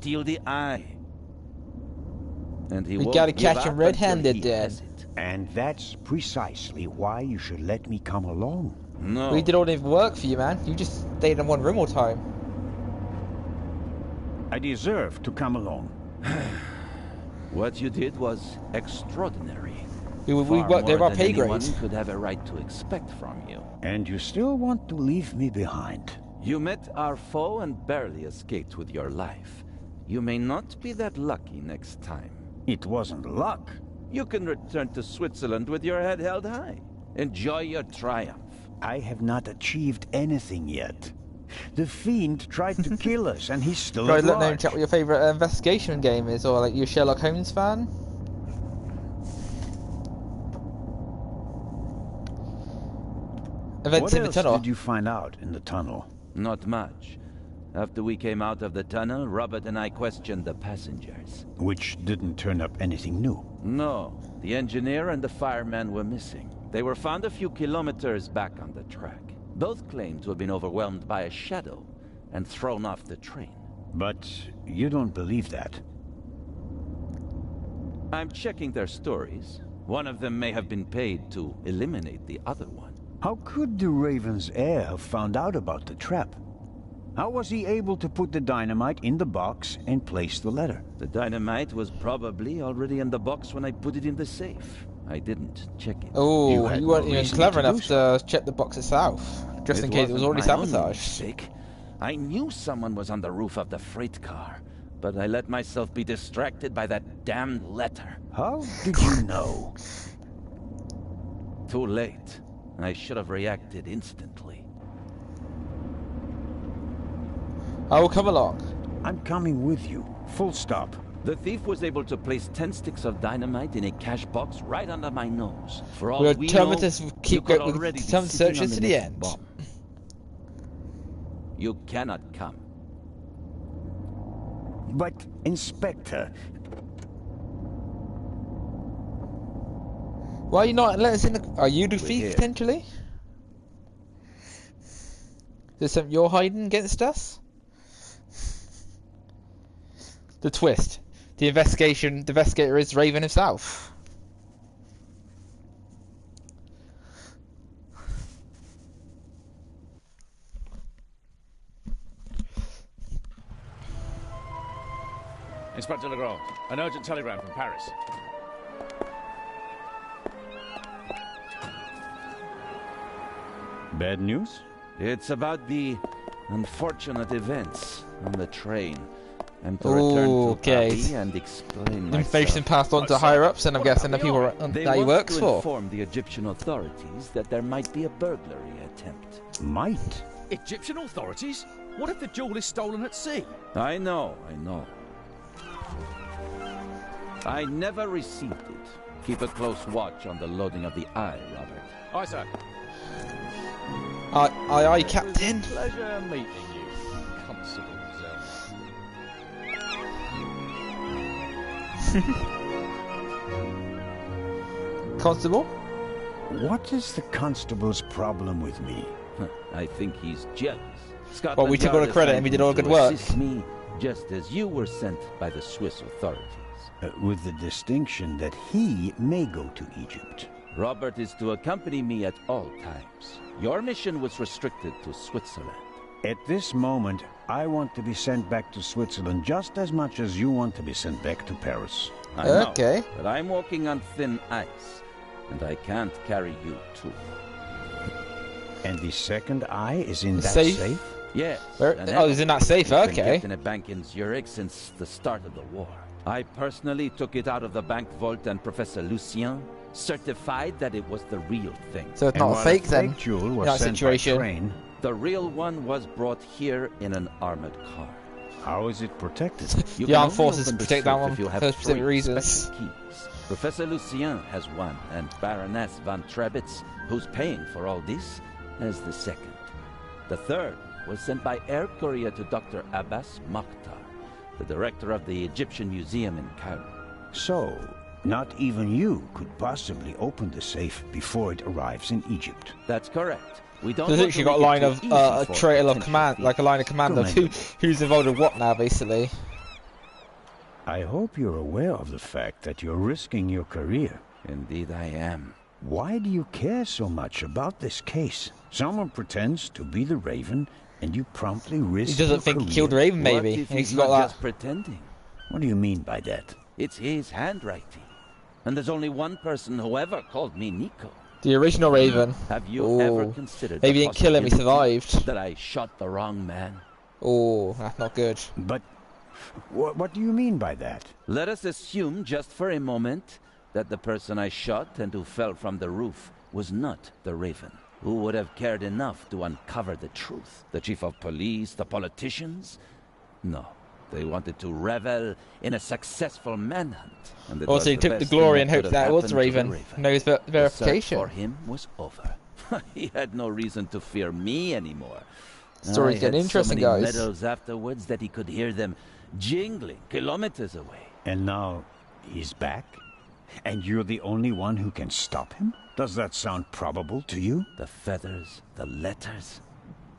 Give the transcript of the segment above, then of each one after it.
steal the eye. And he We won't gotta give catch him up red-handed, until he Dad. has it. And that's precisely why you should let me come along. No. We did all the work for you, man. You just stayed in one room all the time. I deserve to come along. What you did was extraordinary. We Far worked there more our than pay grade. anyone could have a right to expect from you. And you still want to leave me behind. You met our foe and barely escaped with your life. You may not be that lucky next time. It wasn't luck. You can return to Switzerland with your head held high. Enjoy your triumph. I have not achieved anything yet. The Fiend tried to kill us, and he's still Right, at let know in large. chat what your favourite investigation game is, or like you a Sherlock Holmes fan? Events What in the else tunnel. did you find out in the tunnel? Not much. After we came out of the tunnel, Robert and I questioned the passengers. Which didn't turn up anything new. No, the engineer and the fireman were missing. They were found a few kilometers back on the track. Both claimed to have been overwhelmed by a shadow and thrown off the train. But you don't believe that. I'm checking their stories. One of them may have been paid to eliminate the other one. How could the Raven's heir have found out about the trap? How was he able to put the dynamite in the box and place the letter? The dynamite was probably already in the box when I put it in the safe. I didn't check it. Oh, You had you weren't no even reason clever to do enough to check the box itself, just in case it was already wasn't my own sabotaged. mistake. I knew someone was on the roof of the freight car, but I let myself be distracted by that damned letter. How did you know? Too late. I should have reacted instantly. I will come along. I'm coming with you. Full stop. The thief was able to place 10 sticks of dynamite in a cash box right under my nose. For all We're we determined know, to you keep could going. already be Determined to sitting search on this the to the next end. bomb. You cannot come. But, Inspector, Why are you not letting us in the... Are you the thief, here. potentially? Is there something you're hiding against us? The twist. The investigator is Raven himself. Inspector Legrand, an urgent telegram from Paris. bad news? It's about the unfortunate events on the train. I'm to return to Okay. Paris and explain Information myself. passed on to higher ups, and I'm guessing the people They that he want works to for. inform the Egyptian authorities that there might be a burglary attempt. Might. Egyptian authorities? What if the jewel is stolen at sea? I know. I never received it. Keep a close watch on the loading of the eye, Robert. Aye, sir. Aye, Captain. Pleasure meeting you, Constable Zell. Constable? What is the constable's problem with me? I think he's jealous. Well, we took all the credit and we did all the good work. Assist me, just as you were sent by the Swiss authorities. With the distinction that he may go to Egypt. Robert is to accompany me at all times. Your mission was restricted to Switzerland. At this moment, I want to be sent back to Switzerland just as much as you want to be sent back to Paris. I know, Okay. but I'm walking on thin ice, and I can't carry you too. And the second eye is in that Safe? safe? Yes. Where? an Oh, he's in that safe. It's been Okay. kept in a bank in Zurich since the start of the war. I personally took it out of the bank vault, and Professor Lucien certified that it was the real thing. So it's And not a while fake the then. fake jewel was in that sent situation. by train, The real one was brought here in an armored car. how is it protected? You The can armed only forces open the protect that safe one if you have for specific 3 reasons. special keys. Professor Lucien has one, and Baroness von Trebitz, who's paying for all this, has the second. The third was sent by air courier to Dr. Abbas Mokhtar, the director of the Egyptian Museum in Cairo. So, not even you could possibly open the safe before it arrives in Egypt. That's correct. We don't There's want literally to got a make it line too of easy a for trail of potential command, like a line of command of Don't who's involved in what now, basically. I hope you're aware of the fact that you're risking your career. Indeed I am. Why do you care so much about this case? Someone pretends to be the Raven, and you promptly risk He doesn't your think he career. killed Raven, What maybe. if And he's he's not got just that. pretending? What do you mean by that? It's his handwriting. And there's only one person who ever called me Nico. The original Raven. Have you Ooh. ever considered Maybe he the didn't kill him, he possibility survived. that I shot the wrong man? Oh, that's not good. But what do you mean by that? Let us assume just for a moment that the person I shot and who fell from the roof was not the Raven. Who would have cared enough to uncover the truth? The chief of police, the politicians? No. They wanted to revel in a successful manhunt. And it was Also, he the took the best glory thing and that hoped could that have it was happened to Raven. No his The search verification. for him was over. He had no reason to fear me anymore. Story's I getting had interesting, so many guys. medals afterwards that he could hear them jingling kilometers away. And now he's back? And you're the only one who can stop him? Does that sound probable to you? The feathers, the letters.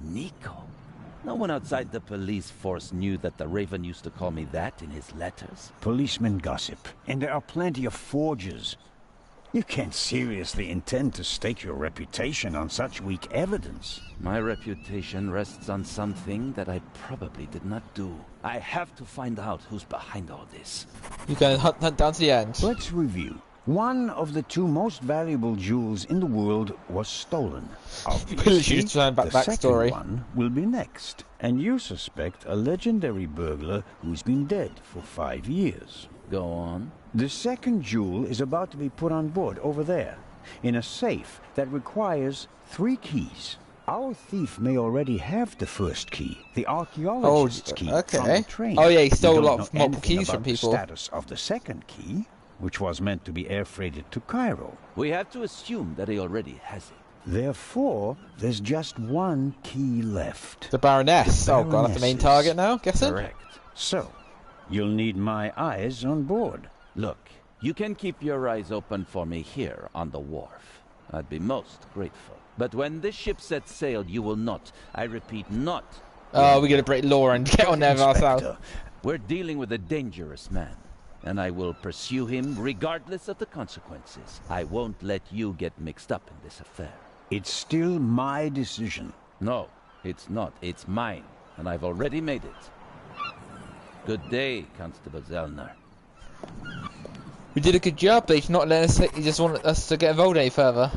Nico. No one outside the police force knew that the Raven used to call me that in his letters. Policemen gossip, and there are plenty of forgers. You can't seriously intend to stake your reputation on such weak evidence. My reputation rests on something that I probably did not do. I have to find out who's behind all this. You can hunt down to the end. Let's review. One of the two most valuable jewels in the world was stolen. Obviously, Just trying the backstory. second one will be next. And you suspect a legendary burglar who's been dead for 5 years. Go on. The second jewel is about to be put on board over there, in a safe that requires 3 keys. Our thief may already have the first key, the archaeologist's key from the train. Oh yeah, he We stole a don't lot know of multiple anything keys from about people. the status of the second key, which was meant to be air freighted to Cairo. We have to assume that he already has it. Therefore, there's just 1 key left. The Baroness. Oh god, that's the main Baroness's. target now, guessing? Correct. So, you'll need my eyes on board. Look, you can keep your eyes open for me here on the wharf. I'd be most grateful. But when this ship sets sail, you will not, I repeat, not. Oh, we're gonna break law and get on there ourselves. Inspector, We're dealing with a dangerous man, and I will pursue him regardless of the consequences. I won't let you get mixed up in this affair. it's still my decision. No, it's not. It's mine, and I've already made it. Good day, Constable Zellner. We did a good job, but he's not letting us. He just wanted us to get involved any further.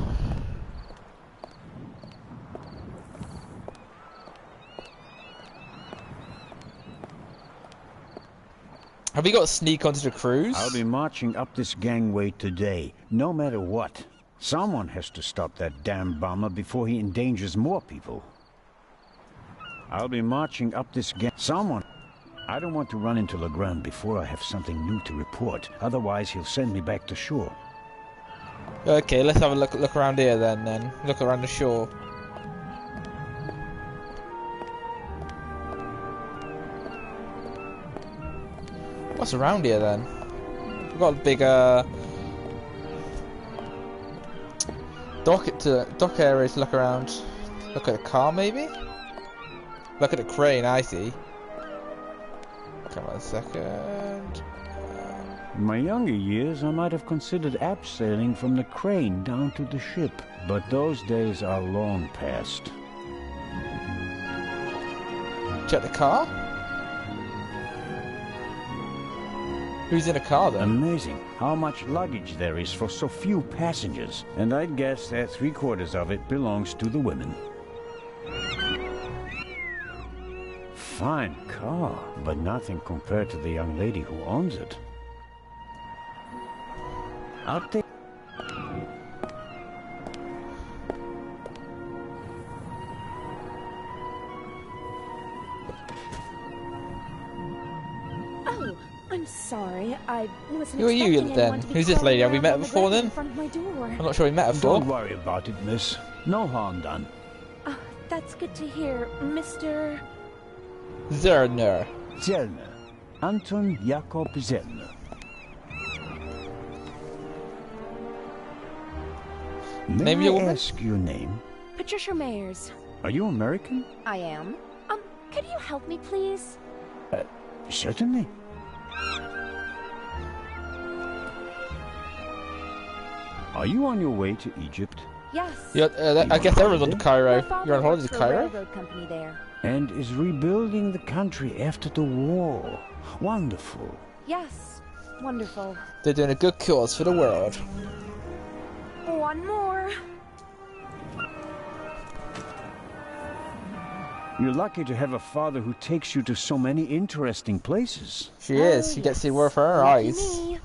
Have we got to sneak onto the cruise? I'll be marching up this gangway today, no matter what. Someone has to stop that damn bomber before he endangers more people. I'll be marching up this Someone... I don't want to run into Legrand before I have something new to report. Otherwise, he'll send me back to shore. Okay, let's have a look around here then. Look around the shore. What's around here then? We've got a big dock area to look around. Look at a car maybe? Look at the crane, I see. Come on a second. In my younger years, I might have considered abseiling from the crane down to the ship. But those days are long past. Check the car? Who's in a car then? Amazing how much luggage there is for so few passengers. And I'd guess that 3/4 of it belongs to the women. Fine car, but nothing compared to the young lady who owns it. I'll take... Oh, I'm sorry. I wasn't Who are you expecting then? anyone to be Who's this crawling lady? Have we around met on the before ground then? in front of my door. I'm not sure we met her before. Don't worry about it, miss. No harm done. That's good to hear, Mr. Zerner. Zellner. Anton Jakob Zellner. May Name your I woman? ask your name? Patricia Mayers. Are you American? I am. Could you help me, please? Certainly. Are you on your way to Egypt? Yes. Yeah, I guess everyone's on to My Cairo. father You're on holiday works to for a Cairo? railroad company there. And is rebuilding the country after the war. Wonderful. Yes. Wonderful. They're doing a good cause for the world. One more. You're lucky to have a father who takes you to so many interesting places. She is. She gets to see more for her Lucky eyes. me.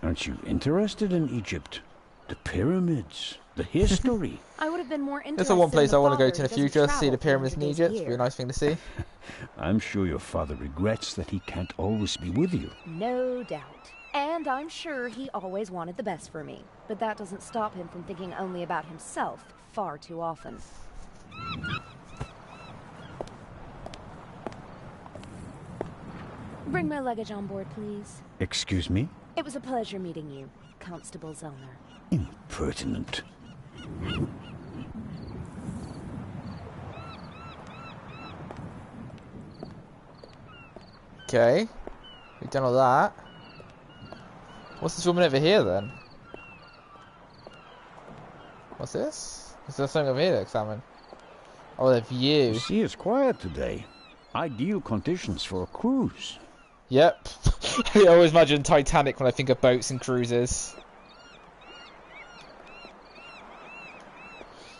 Aren't you interested in Egypt? The pyramids, the history. I would have been more interested. That's the one place I want to go to in the father who future. doesn't See the travel pyramids in 300 days Egypt. a It'd be a year. nice thing to see. I'm sure your father regrets that he can't always be with you. No doubt. And I'm sure he always wanted the best for me. But that doesn't stop him from thinking only about himself far too often. Bring my luggage on board, please. Excuse me? It was a pleasure meeting you, Constable Zellner. Impertinent. Okay. We've done all that. What's this woman over here then? What's this? Is there something over here to examine? Oh, the view. The sea is quiet today. Ideal conditions for a cruise. Yep. I always imagine Titanic when I think of boats and cruises.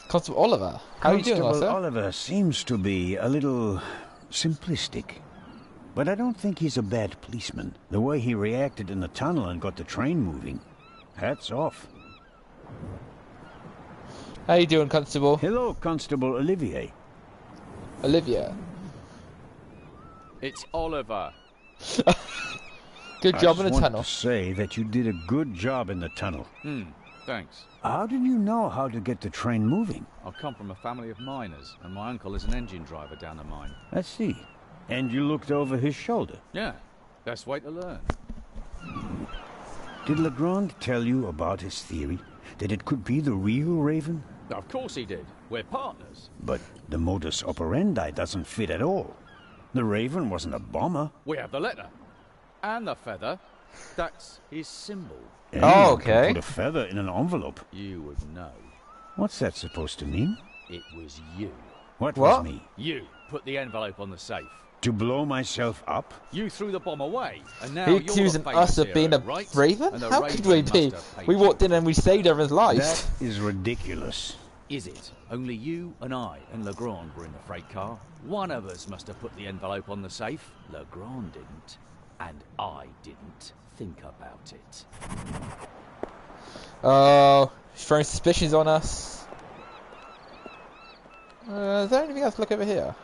Constable Oliver, how are you doing, Constable Arthur? Oliver seems to be a little simplistic. But I don't think he's a bad policeman. The way he reacted in the tunnel and got the train moving. Hats off. How you doing, Constable? Hello, Constable Olivier. Olivia. It's Oliver. Good job in I the just want tunnel. to say that you did a good job in the tunnel. Thanks. How did you know how to get the train moving? I come from a family of miners, and my uncle is an engine driver down the mine. I see. And you looked over his shoulder. Yeah, best way to learn. Did Legrand tell you about his theory? That it could be the real Raven? Of course he did. We're partners. But the modus operandi doesn't fit at all. The Raven wasn't a bomber. We have the letter. And the feather. That's his symbol. Anyone can okay. put a feather in an envelope. You would know. What's that supposed to mean? It was you. What What? was me? You put the envelope on the safe. To blow myself up? You threw the bomb away, and now Are you you're accusing the famous us of hero, being a right? raven? And the How could we Raven be? must have paid We you. walked in and we saved everyone's lives. That is ridiculous. Is it? Only you and I and Legrand were in the freight car. One of us must have put the envelope on the safe. Legrand didn't. And I didn't. Think about it. Oh, she's throwing suspicions on us. Is there anything else to look over here?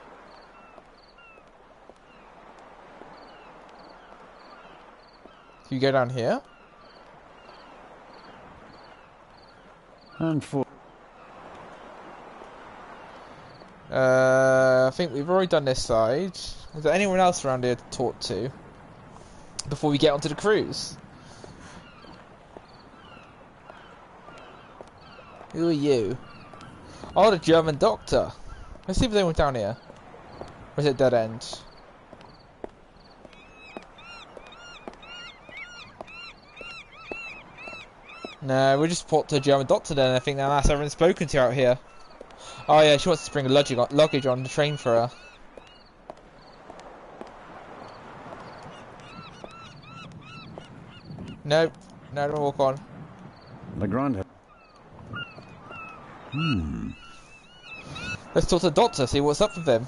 Can you go down here? And for I think we've already done this side. Is there anyone else around here to talk to before we get onto the cruise? Who are you? Oh, the German doctor. Let's see if there's anyone down here. Or is it dead end? No, we just put to the German doctor then. I think now that's everyone spoken to out here. Oh yeah, she wants to bring a luggage on the train for her. Nope. No, don't walk on. Legrand. Let's talk to the doctor, see what's up with them.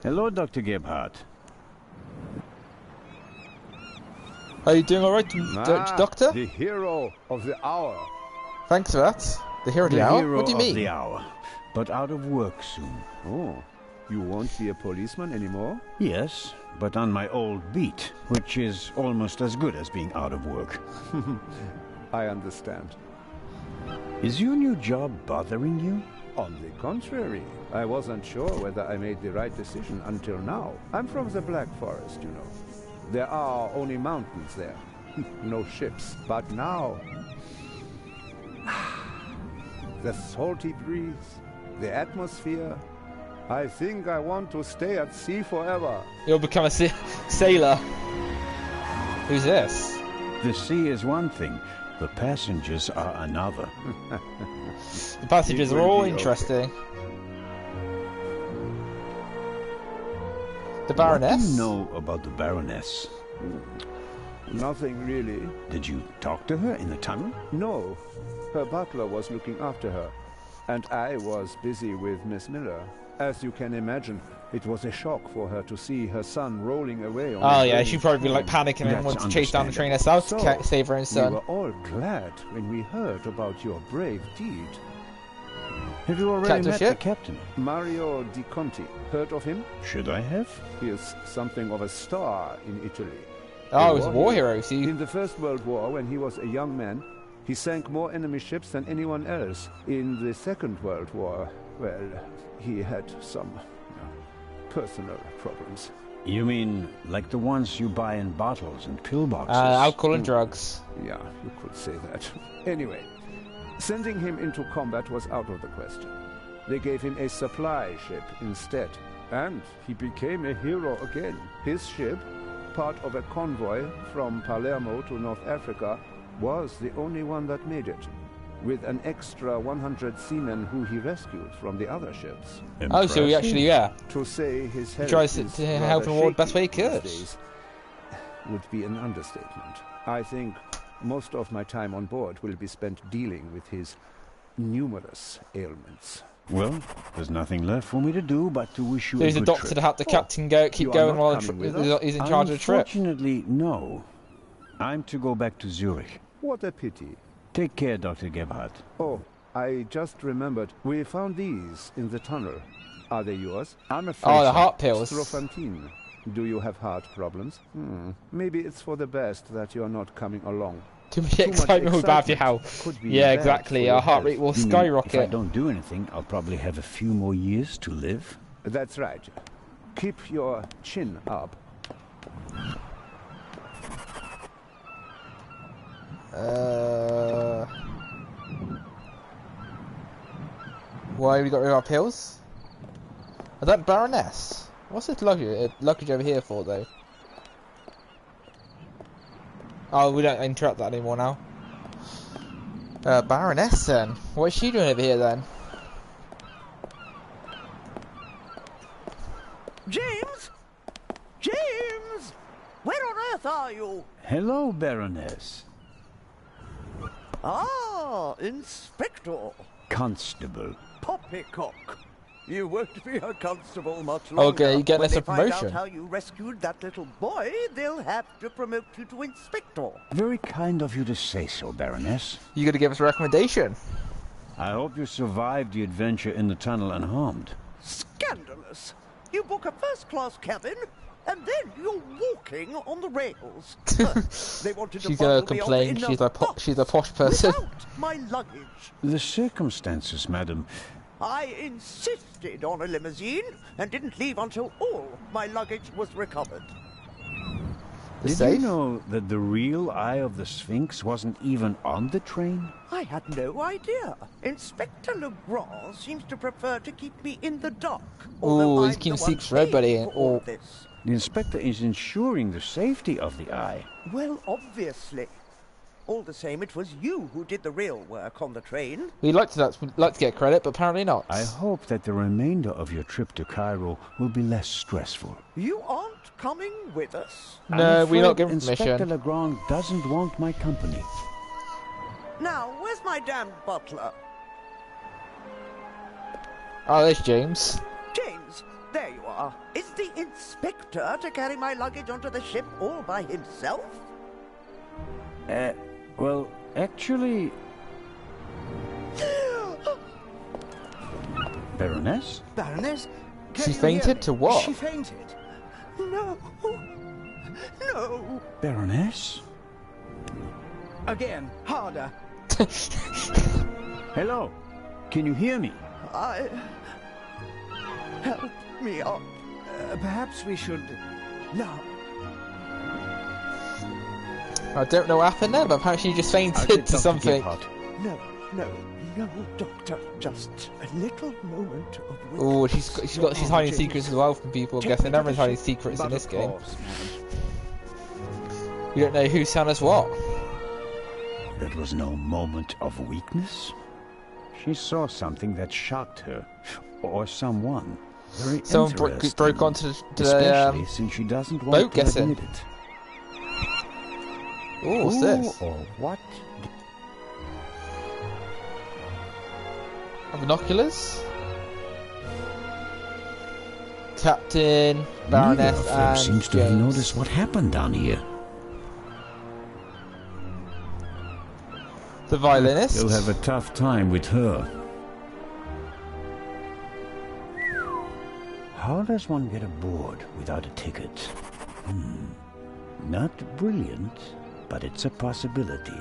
Hello, Dr. Gebhardt. Are you doing alright, doctor? The hero of the hour. Thanks for that. The hero of the The hour? hero What do you of mean? the hour, but out of work soon. Oh, you won't be a policeman anymore? Yes, but on my old beat, which is almost as good as being out of work. I understand. Is your new job bothering you? On the contrary, I wasn't sure whether I made the right decision until now. I'm from the Black Forest, you know. There are only mountains there. No ships. But now... the salty breeze, the atmosphere... I think I want to stay at sea forever. You'll become a sailor. Who's this? The sea is one thing, The passengers are another. The passages It are will all be okay. interesting. The What Baroness? do you know about the Baroness? Nothing really. Did you talk to her in the tunnel? No. Her butler was looking after her, and I was busy with Miss Miller. As you can imagine, it was a shock for her to see her son rolling away on Oh the yeah, burning she'd probably be like train. panicking and That's want to chase down the train herself to So, save her own We son. were all glad when we heard about your brave deed. Have you already met the Captainship? captain? Mario Di Conti. Heard of him? Should I have? He is something of a star in Italy. Oh, A he was a war hero, see? In the First World War, when he was a young man, he sank more enemy ships than anyone else. In the Second World War, well, he had some personal problems. You mean like the ones you buy in bottles and pillboxes? Alcohol and drugs. Yeah, you could say that. Anyway, sending him into combat was out of the question. They gave him a supply ship instead, and he became a hero again. His ship, part of a convoy from Palermo to North Africa, was the only one that made it, with an extra 100 seamen who he rescued from the other ships. Oh, so he actually, yeah. To say his health tries is to rather help him all the best way he shaky could. these days would be an understatement. I think most of my time on board will be spent dealing with his numerous ailments. Well, there's nothing left for me to do but to wish you So a he's a good doctor trip. to help the captain keep you are going not while coming with us? he's in charge of the trip. Unfortunately, no. I'm to go back to Zurich. What a pity. Take care, Dr. Gebhardt. Oh, I just remembered. We found these in the tunnel. Are they yours? I'm afraid Oh, the so. heart pills. Strophantine. Do you have heart problems? Maybe it's for the best that you're not coming along. Too much much excitement would bad for your excitement health. could be Yeah, bad exactly. for your Our heart health. rate will You mean, skyrocket. if I don't do anything, I'll probably have a few more years to live. That's right. Keep your chin up. Why we got rid of our pills? Is that Baroness? What's this luggage over here for, though? Oh, we don't interrupt that anymore now. Baroness, then. What is she doing over here, then? James? James! Where on earth are you? Hello, Baroness. Ah, Inspector. Constable. Poppycock. You won't be a constable much longer. Okay, you getting when us they a find promotion. out how you rescued that little boy, they'll have to promote you to Inspector. Very kind of you to say so, Baroness. You gonna give us a recommendation? I hope you survived the adventure in the tunnel unharmed. Scandalous. You book a first-class cabin, and then you're walking on the rails. They wanted to She's gonna bundle me off complain. in She's a box posh person. without my luggage. The circumstances, madam. I insisted on a limousine and didn't leave until all my luggage was recovered. The Did safe? you know that the real Eye of the Sphinx wasn't even on the train? I had no idea. Inspector Legrand seems to prefer to keep me in the dark. although Ooh, he's I'm keeping the one secrets for everybody. paying for all Oh. this. The inspector is ensuring the safety of the Eye. Well, obviously. All the same, it was you who did the real work on the train. We'd like to get credit, but apparently not. I hope that the remainder of your trip to Cairo will be less stressful. You aren't coming with us. No, I'm we're not afraid given Inspector permission. Legrand doesn't want my company. Now, where's my damn butler? Oh, there's James. James, there you are. Is the inspector to carry my luggage onto the ship all by himself? Well, actually... Baroness? Baroness? Can She you hear fainted me? to what? She fainted. No. No. Baroness? Again, harder. Hello? Can you hear me? Help me up. Perhaps we should... Now, I don't know what happened there, but apparently she just I'll get fainted to Dr. something. Gebhardt. No, Doctor. Just a little moment of wit. Oh, she's hiding secrets as well from people. I'm Take guessing me to everyone's the hiding ship, secrets in but this of game. course, ma'am. You don't know who's telling us what. that was no moment of weakness. She saw something that shocked her, or someone. Very Someone interesting, broke onto especially since she doesn't boat, want to guessing. admit it. Oh, what's this? Or what? Binoculars? Captain, Neither Baroness, of them and seems to have James. noticed what happened down here. The violinist. You'll have a tough time with her. How does one get aboard without a ticket? Not brilliant, but it's a possibility.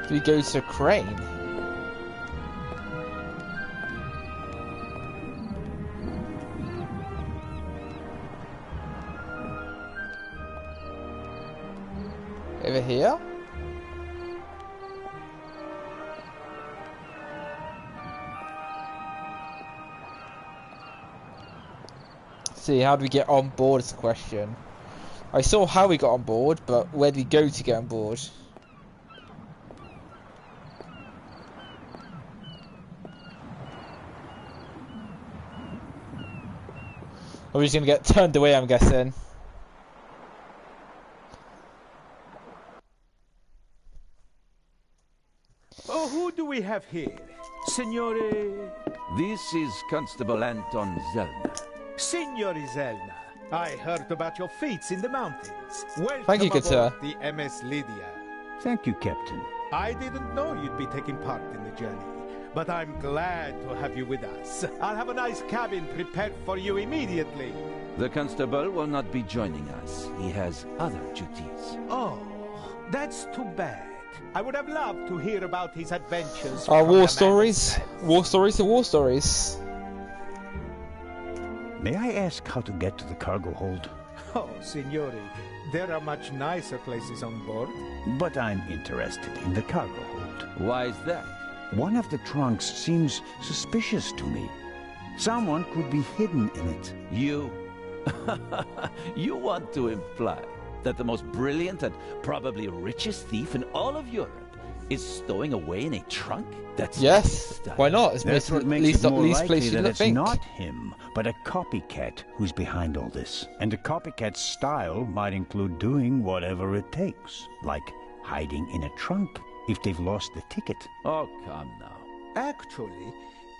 Do we go to a crane? Over here? See, how do we get on board is the question. I saw how we got on board, but where do we go to get on board? Are we just gonna get turned away, I'm guessing? Oh, who do we have here? Signore... This is Constable Anton Zellner. Signore Zelna. I heard about your feats in the mountains. Welcome Thank you, good aboard sir. the MS Lydia. Thank you, Captain. I didn't know you'd be taking part in the journey, but I'm glad to have you with us. I'll have a nice cabin prepared for you immediately. The constable will not be joining us. He has other duties. Oh, that's too bad. I would have loved to hear about his adventures. Our from the war man stories. himself. War stories to war stories. May I ask how to get to the cargo hold? Oh, Signore, there are much nicer places on board. But I'm interested in the cargo hold. Why is that? One of the trunks seems suspicious to me. Someone could be hidden in it. You? You want to imply that the most brilliant and probably richest thief in all of Europe is stowing away in a trunk? That's Yes. style. Why not? It's That's what makes least, it more least likely place you that don't it's think. not him, but a copycat who's behind all this. And the copycat's style might include doing whatever it takes, like hiding in a trunk if they've lost the ticket. Oh, come now. Actually,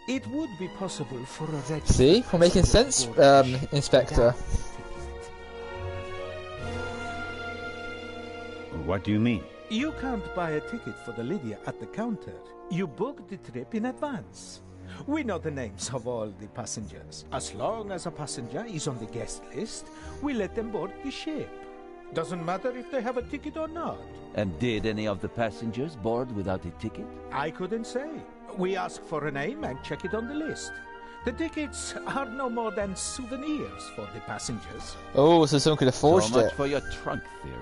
it would be possible for a registered See, we're making passenger sense, aboard the ship Inspector. without the ticket. What do you mean? You can't buy a ticket for the Lydia at the counter. You book the trip in advance. We know the names of all the passengers. As long as a passenger is on the guest list, we let them board the ship. Doesn't matter if they have a ticket or not. And did any of the passengers board without a ticket? I couldn't say. We ask for a name and check it on the list. The tickets are no more than souvenirs for the passengers. Oh, so someone could have forged So much it. for your trunk theory.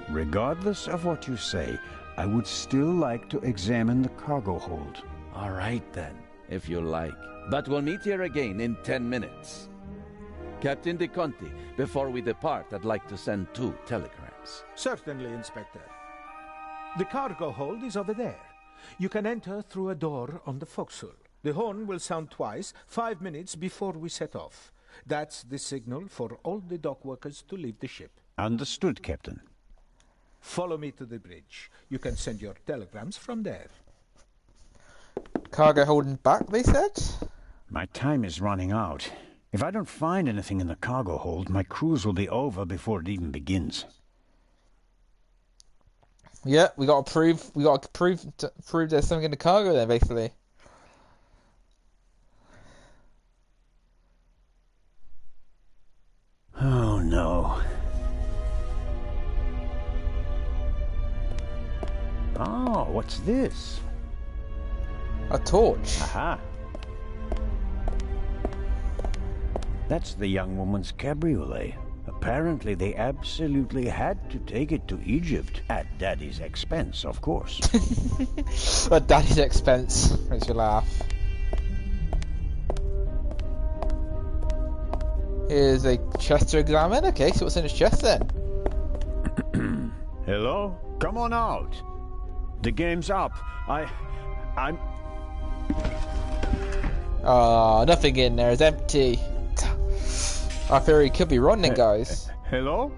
Regardless of what you say, I would still like to examine the cargo hold. All right then, if you like. But we'll meet here again in 10 minutes. Captain De Conti, before we depart, I'd like to send 2 telegrams. Certainly, Inspector. The cargo hold is over there. You can enter through a door on the forecastle. The horn will sound twice, 5 minutes before we set off. That's the signal for all the dock workers to leave the ship. Understood, Captain. Follow me to the bridge. You can send your telegrams from there. Cargo holding back, they said? My time is running out. If I don't find anything in the cargo hold, my cruise will be over before it even begins. Yeah, we got to prove there's something in the cargo then, basically. Oh no. Oh, what's this? A torch. Aha. That's the young woman's cabriolet. Apparently they absolutely had to take it to Egypt. At Daddy's expense, of course. At Daddy's expense. Makes you laugh. Here's a chest to examine. Okay, so what's in his chest then? Hello? Come on out. The game's up. I'm... Ah, nothing in there. It's empty. I fear he could be running, guys. Hello?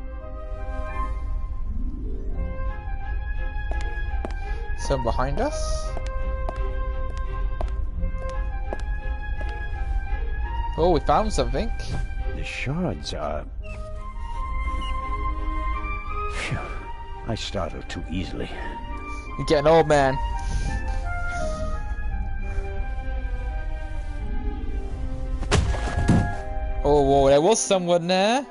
Someone behind us? Oh, we found something. The shards are... Phew. I startle too easily. You're getting old, man. Oh, whoa, there was someone there.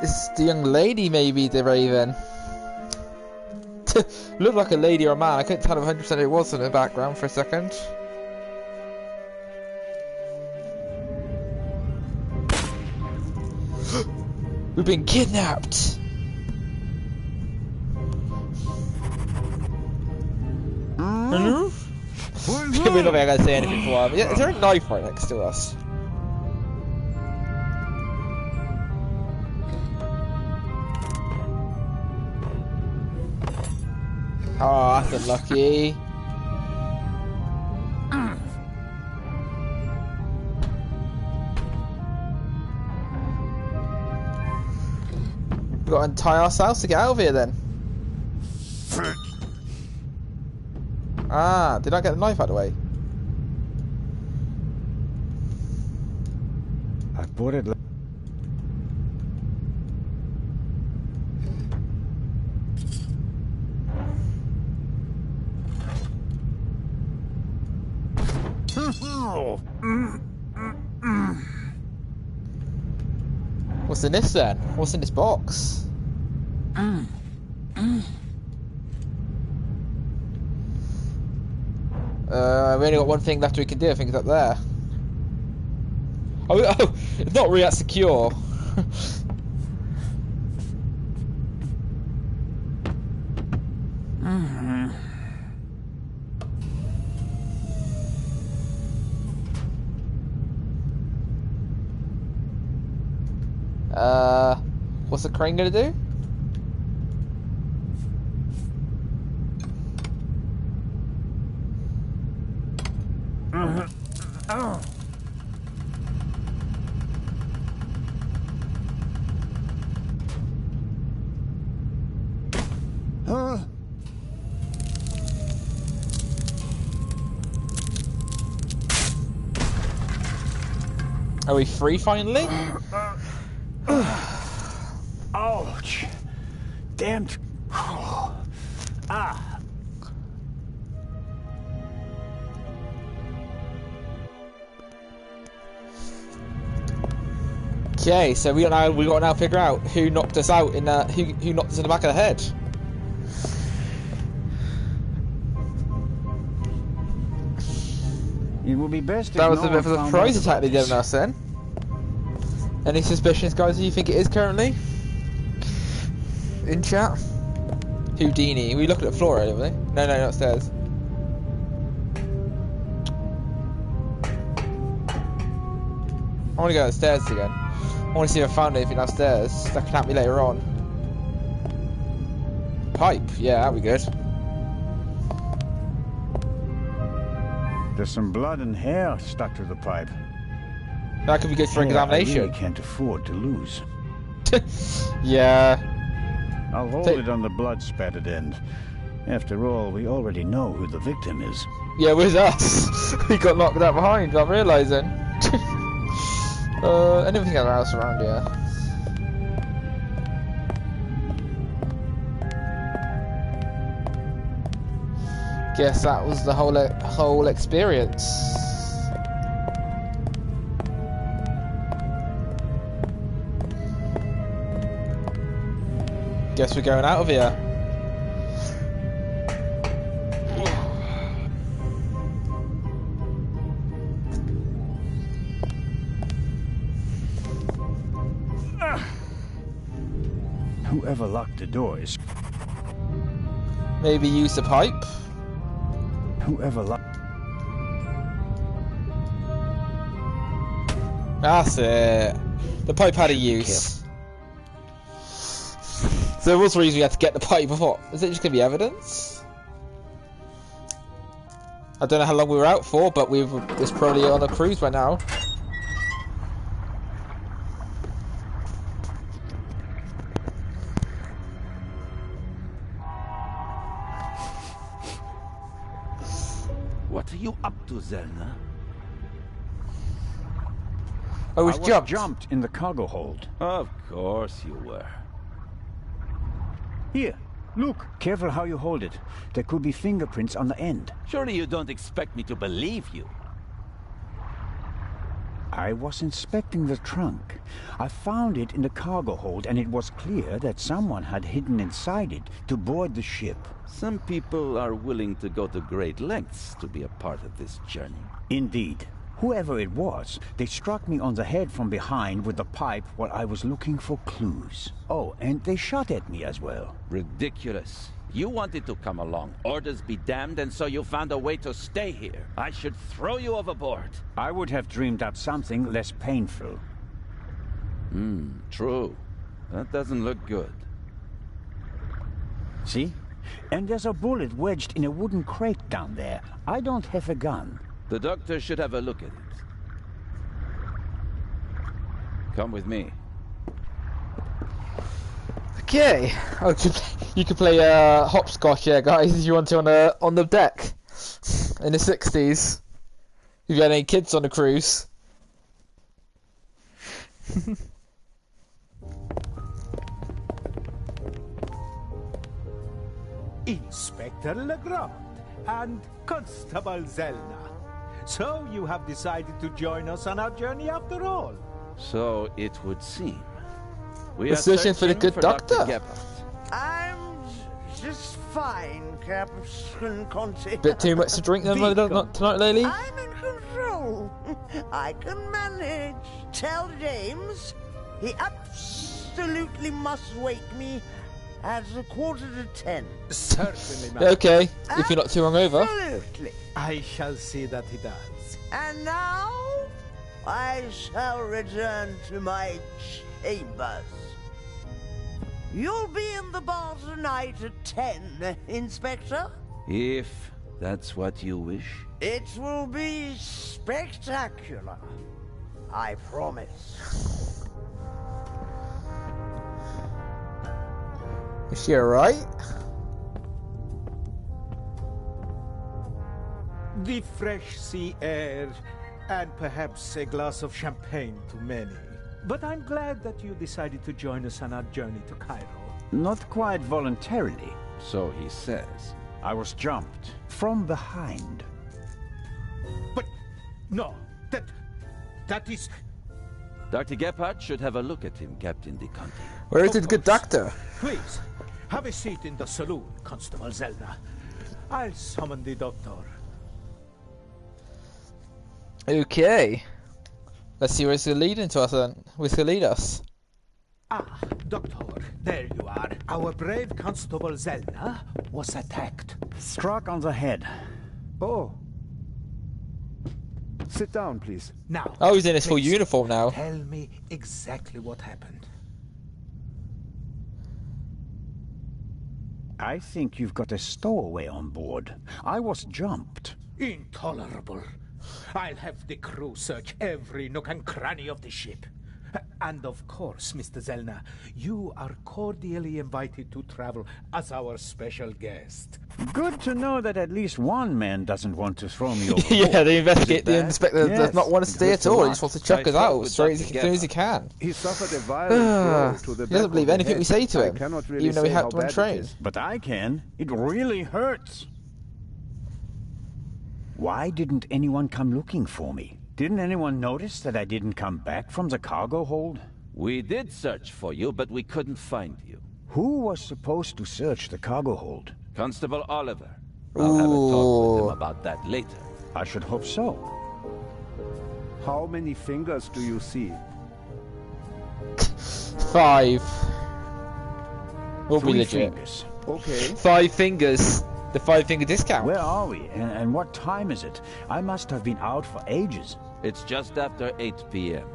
It's the young lady, maybe, the Raven. Looked like a lady or a man. I couldn't tell 100% it was in the background for a second. We've been kidnapped! Hello? We don't think I gotta say anything for him. Yeah, is there a knife right next to us? Oh, that's unlucky. We've got to untie ourselves to get out of here then. Ah, did I get the knife out of the way? I bought it... What's in this then? What's in this box? We've only got one thing left we can do. I think it's up there. Oh, it's not really that secure. What's the crane gonna do? Are we free finally? Ouch! Damned! Ah! Okay, so we got to now figure out who knocked us out in who knocked us in the back of the head. It will be best. That was a bit of a surprise attack they did on us then. Any suspicions, guys? Who you think it is currently? In chat? Houdini. We looked at the floor, didn't we? No, not upstairs. I want to go downstairs again. I want to see if I found anything downstairs that can help me later on. Pipe. Yeah, that'd be good. There's some blood and hair stuck to the pipe. That could be good for examination. I really can't afford to lose. Yeah. I'll hold it on the blood-spattered end. After all, we already know who the victim is. Yeah, it was us. We got knocked out behind without realising. Anything else around here? Guess that was the whole experience. Guess we're going out of here. Whoever locked the door is... Maybe use the pipe? Whoever locked... That's it. The pipe had a use. So there was a reason we had to get the pipe. I thought, is it just going to be evidence? I don't know how long we were out for, but it's probably on a cruise by now. What are you up to, Zelna? I was jumped in the cargo hold. Of course you were. Here, look. Careful how you hold it. There could be fingerprints on the end. Surely you don't expect me to believe you. I was inspecting the trunk. I found it in the cargo hold, and it was clear that someone had hidden inside it to board the ship. Some people are willing to go to great lengths to be a part of this journey. Indeed. Whoever it was, they struck me on the head from behind with the pipe while I was looking for clues. Oh, and they shot at me as well. Ridiculous. You wanted to come along. Orders be damned, and so you found a way to stay here. I should throw you overboard. I would have dreamed up something less painful. True. That doesn't look good. See? And there's a bullet wedged in a wooden crate down there. I don't have a gun. The doctor should have a look at it. Come with me. Okay. Oh, you could play hopscotch here, guys, if you want to on the deck in the 60s. If you had any kids on the cruise. Inspector Legrand and Constable Zelna. So you have decided to join us on our journey after all. So it would seem. We We're are searching for the good Dr. doctor. Gebhardt. I'm just fine, Captain Conte. Bit too much to drink then, not tonight, Lily? I'm in control. I can manage. Tell James he absolutely must wake me at 9:45. Certainly, madam. Okay, if you're not too hungover. Absolutely. I shall see that he does. And now I shall return to my chambers. You'll be in the bar tonight at 10, Inspector. If that's what you wish. It will be spectacular. I promise. Is she alright? The fresh sea air, and perhaps a glass of champagne to many. But I'm glad that you decided to join us on our journey to Cairo. Not quite voluntarily. So he says. I was jumped from behind. But no, that is... Dr. Gebhardt should have a look at him, Captain De Conti. Where is Of the good course. doctor? Please, have a seat in the saloon, Constable Zelda. I'll summon the doctor. Okay. Let's see where it's going to lead into us then. Where's it going to lead us? Ah, Doctor, there you are. Our brave Constable Zelda was attacked. Struck on the head. Oh. Sit down, please. Now, Oh, he's in his full please, uniform now. Tell me exactly what happened. I think you've got a stowaway on board. I was jumped. Intolerable. I'll have the crew search every nook and cranny of the ship. And of course, Mr. Zelna, you are cordially invited to travel as our special guest. Good to know that at least one man doesn't want to throw me overboard. Yeah, the inspector Yes. does not want to stay Good at all. to He just know. wants to chuck I us thought out with straight as Dr. soon as he can. He suffered a violent blow to the He doesn't back believe of the anything we head. say to I him, cannot really even though we say have how to bad it untrain. is. But I can. It really hurts. Why didn't anyone come looking for me? Didn't anyone notice that I didn't come back from the cargo hold? We did search for you, but we couldn't find you. Who was supposed to search the cargo hold? Constable Oliver. I'll have a talk with him about that later. I should hope so. How many fingers do you see? 5. We'll be 3 legit. fingers. Okay. 5 fingers. The 5-finger discount. Where are we? And what time is it? I must have been out for ages. It's just after 8 p.m.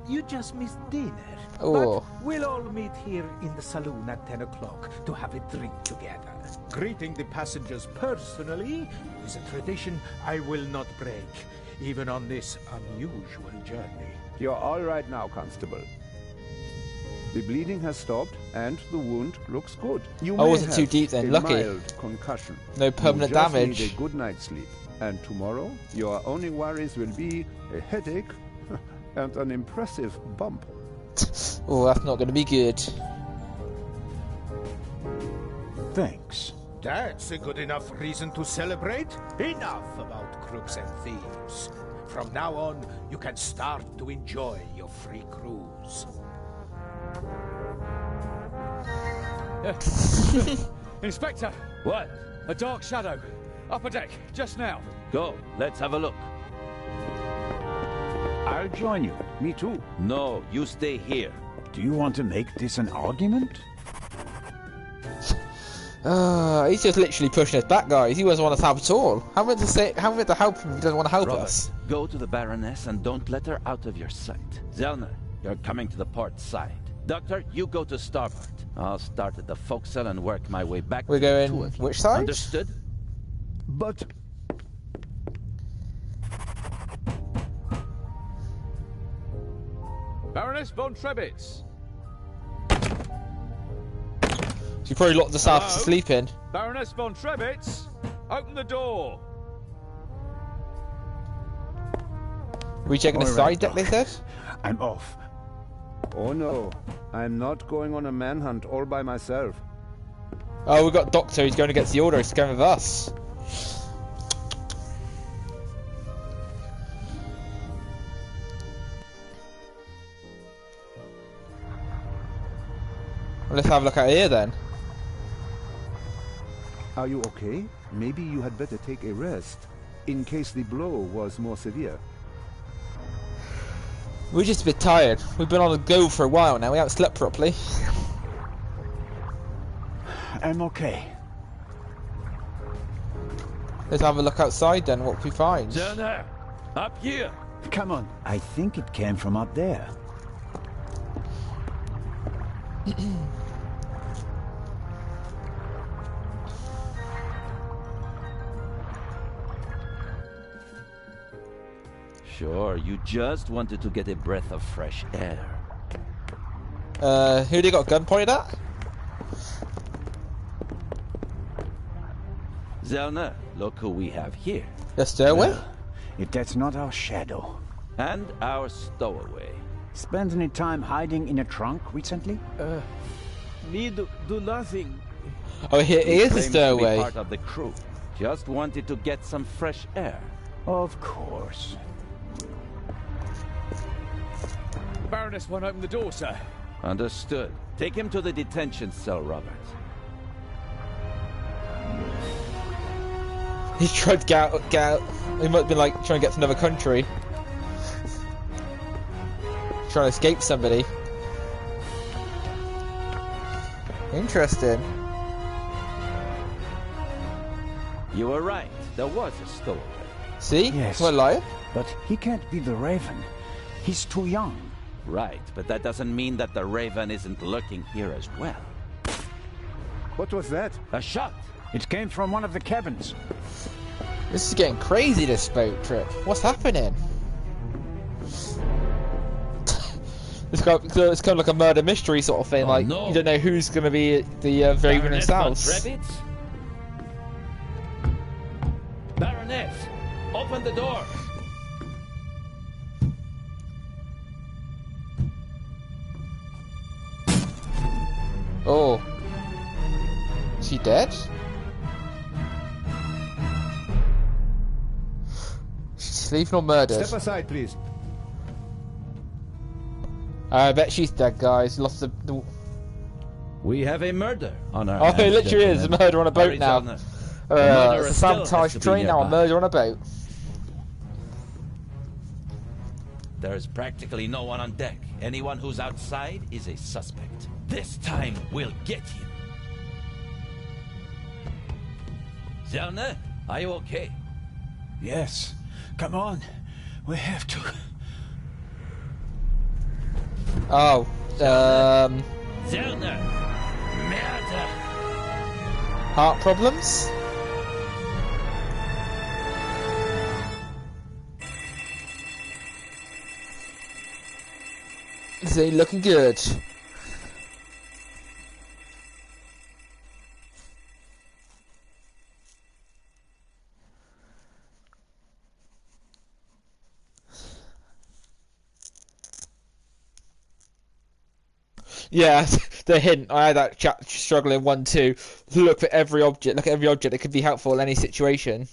you just missed dinner. Oh. But we'll all meet here in the saloon at 10 o'clock to have a drink together. Greeting the passengers personally is a tradition I will not break, even on this unusual journey. You're all right now, Constable. The bleeding has stopped, and the wound looks good. You may wasn't too have deep then, a lucky. mild concussion. No permanent you just damage. Need a good night's sleep. And tomorrow, your only worries will be a headache and an impressive bump. Oh, that's not going to be good. Thanks. That's a good enough reason to celebrate. Enough about crooks and thieves. From now on, you can start to enjoy your free cruise. Inspector! What? A dark shadow. Upper deck, just now. Go, let's have a look. I'll join you. Me too. No, you stay here. Do you want to make this an argument? He's just literally pushing us back, guys. He doesn't want us to help at all. How am I to help him if he doesn't want to help Robert, us? go to the Baroness and don't let her out of your sight. Zelna, you're coming to the port side. Doctor, you go to starboard. I'll start at the forecastle and work my way back. We're to the going turret. which side? Understood? But Baroness von Trebitz. She probably locked us out to Hello? sleep in. Baroness von Trebitz. Open the door. Are we checking the All side right, deck, they Doc. said? I'm off. oh no, I'm not going on a manhunt all by myself. Oh, we've got Doctor who's going against the order. He's going with us. Well, let's have a look at here then. Are you okay? Maybe you had better take a rest, in case the blow was more severe. We're just a bit tired. We've been on the go for a while now. We haven't slept properly. I'm okay. Let's have a look outside then, what we find. Zelna, up here. Come on. I think it came from up there. Sure, you just wanted to get a breath of fresh air. Who they got gun pointed at? Zelna, look who we have here. The stairway? Well, if that's not our shadow. And our stowaway. Spent any time hiding in a trunk recently? Need do nothing. Oh, here He is the claims to be stairway. part of the crew. Just wanted to get some fresh air. Of course. The Baroness won't open the door, sir. Understood. Take him to the detention cell, Robert. He's trying to get out. He might be like trying to get to another country. Trying to escape somebody. Interesting. You were right. There was a stowaway. See? Yes. Am I lying? But he can't be the Raven. He's too young. Right, but that doesn't mean that the Raven isn't lurking here as well. What was that? A shot! It came from one of the cabins. This is getting crazy, this boat trip. What's happening? It's kind of like a murder mystery sort of thing. Oh, like, no. you don't know who's going to be the Raven Baroness von themselves. Trebitz? Baroness! Open the door! Oh. Is she dead? She's sleeping or murdered? Step aside, please. I bet she's dead, guys. Lost the... We have a murder on our Oh, hands, it literally is a gentlemen. murder on a boat now. Arizona. The murderer It's a still has sabotage to be train now, a nearby. murder on a boat. There's practically no one on deck. Anyone who's outside is a suspect. This time, we'll get him. Zelna, are you okay? Yes. Come on. We have to. Oh, Zellner! Murder! heart problems? This ain't looking good. Yeah, the hint. I had that chat struggling 1-2. Look at every object. Look at every object that could be helpful in any situation.